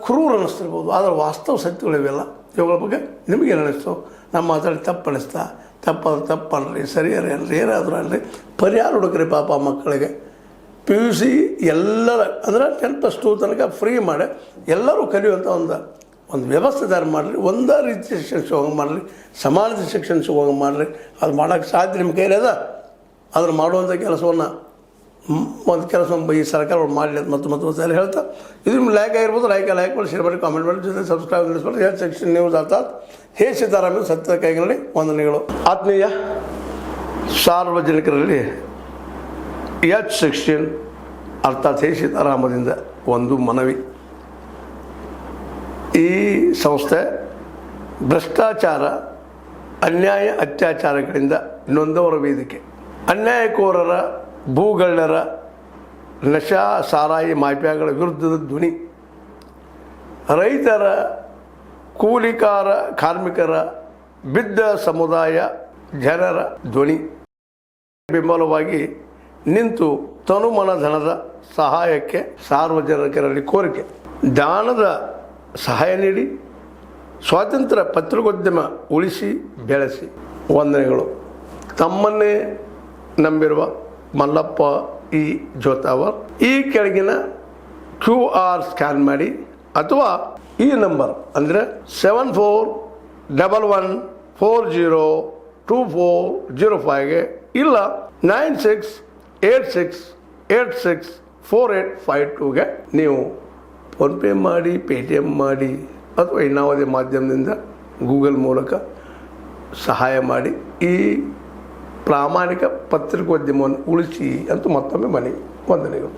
ಕ್ರೂರ ಅನ್ನಿಸ್ತಿರ್ಬೋದು, ಆದರೆ ವಾಸ್ತವ ಸತ್ಯಗಳಿವೆಲ್ಲ. ಇವುಗಳ ಬಗ್ಗೆ ನಿಮಗೇನು ಅನ್ನಿಸ್ತು? ನಮ್ಮ ಮಾತಾಡಿ ತಪ್ಪು ಅನ್ನಿಸ್ತಾ? ತಪ್ಪಲ್ರಿ, ಸರಿಯಾರಿ ಅಲ್ರಿ, ಏನಾದರೂ ಅಲ್ರಿ, ಪರಿಹಾರ ಹುಡುಕ್ರಿ ಪಾಪ ಮಕ್ಕಳಿಗೆ. PUC ಎಲ್ಲರ ಅಂದರೆ 10+2 ತನಕ ಫ್ರೀ ಮಾಡಿ ಎಲ್ಲರೂ ಕಲಿಯುವಂಥ ಒಂದು ವ್ಯವಸ್ಥೆ ತಯಾರು ಮಾಡಿರಿ. ಒಂದೇ ರೀತಿ ಶಿಕ್ಷಣ ಸಿಗೋಂಗೆ ಮಾಡಿರಿ, ಸಮಾನತೆ ಶಿಕ್ಷಣ ಸಿಗೋಂಗೆ ಮಾಡಿರಿ. ಅದು ಮಾಡೋಕ್ಕೆ ಸಾಧ್ಯ ನಿಮ್ಮ ಕೈಲಿ ಅದ. ಅದನ್ನು ಮಾಡುವಂಥ ಕೆಲಸವನ್ನು ಈ ಸರ್ಕಾರಗಳು ಮಾಡಲಿ ಅಂತ ಮತ್ತೆ ಹೇಳ್ತಾ, ಇದು ನಿಮ್ಗೆ ಲೈಕ್ ಆಗಿರ್ಬೋದು. ಲೈಕ್ ಮಾಡಿ, ಶೇರ್ ಮಾಡಿ, ಕಾಮೆಂಟ್ ಮಾಡಿ, ಜೊತೆ ಸಬ್ಸ್ಕ್ರೈಬ್ ಮಾಡಿಸ್ಕೊಂಡು H16 ನ್ಯೂಸ್ ಅರ್ಥಾತ್ ಹೇ ಸೀತಾರಾಮನ್ ಸತ್ಯದ ಕೈಗಳಲ್ಲಿ ವಂದನೆಗಳು. ಆತ್ಮೀಯ ಸಾರ್ವಜನಿಕರಲ್ಲಿ H16 ಅರ್ಥಾತ್ ಹೇ ಸೀತಾರಾಮದಿಂದ ಒಂದು ಮನವಿ. ಈ ಸಂಸ್ಥೆ ಭ್ರಷ್ಟಾಚಾರ, ಅನ್ಯಾಯ, ಅತ್ಯಾಚಾರಗಳಿಂದ ನೊಂದವರ ವೇದಿಕೆ. ಅನ್ಯಾಯಕೋರರ, ಭೂಗಳ್ಳರ, ನಶಾ ಸಾರಾಯಿ ಮಾಫಿಯಾಗಳ ವಿರುದ್ಧದ ಧ್ವನಿ. ರೈತರ, ಕೂಲಿಕಾರ, ಕಾರ್ಮಿಕರ, ಬಿದ್ದ ಸಮುದಾಯ ಜನರ ಧ್ವನಿ. ಬೆಂಬಲವಾಗಿ ನಿಂತು ತನುಮನ ಧನದ ಸಹಾಯಕ್ಕೆ ಸಾರ್ವಜನಿಕರಲ್ಲಿ ಕೋರಿಕೆ. ದಾನದ ಸಹಾಯ ನೀಡಿ ಸ್ವಾತಂತ್ರ್ಯ ಪತ್ರಿಕೋದ್ಯಮ ಉಳಿಸಿ ಬೆಳೆಸಿ. ವಂದನೆಗಳು. ತಮ್ಮನ್ನೇ ನಂಬಿರುವ ಮಲ್ಲಪ್ಪ ಇ ಜೋತಾವರ್. ಈ ಕೆಳಗಿನ QR ಸ್ಕ್ಯಾನ್ ಮಾಡಿ ಅಥವಾ ಈ ನಂಬರ್ ಅಂದರೆ 7411402405ಗೆ ಇಲ್ಲ 9686864852ಗೆ ನೀವು ಫೋನ್ಪೇ ಮಾಡಿ, Paytm ಮಾಡಿ ಅಥವಾ ಇನ್ನಾವುದೇ ಮಾಧ್ಯಮದಿಂದ ಗೂಗಲ್ ಮೂಲಕ ಸಹಾಯ ಮಾಡಿ ಈ ಪ್ರಾಮಾಣಿಕ ಪತ್ರಿಕೋದ್ಯಮವನ್ನು ಉಳಿಸಿ ಅಂತ ಮತ್ತೊಮ್ಮೆ ಮನವಿ. ವಂದನೆಗಳು.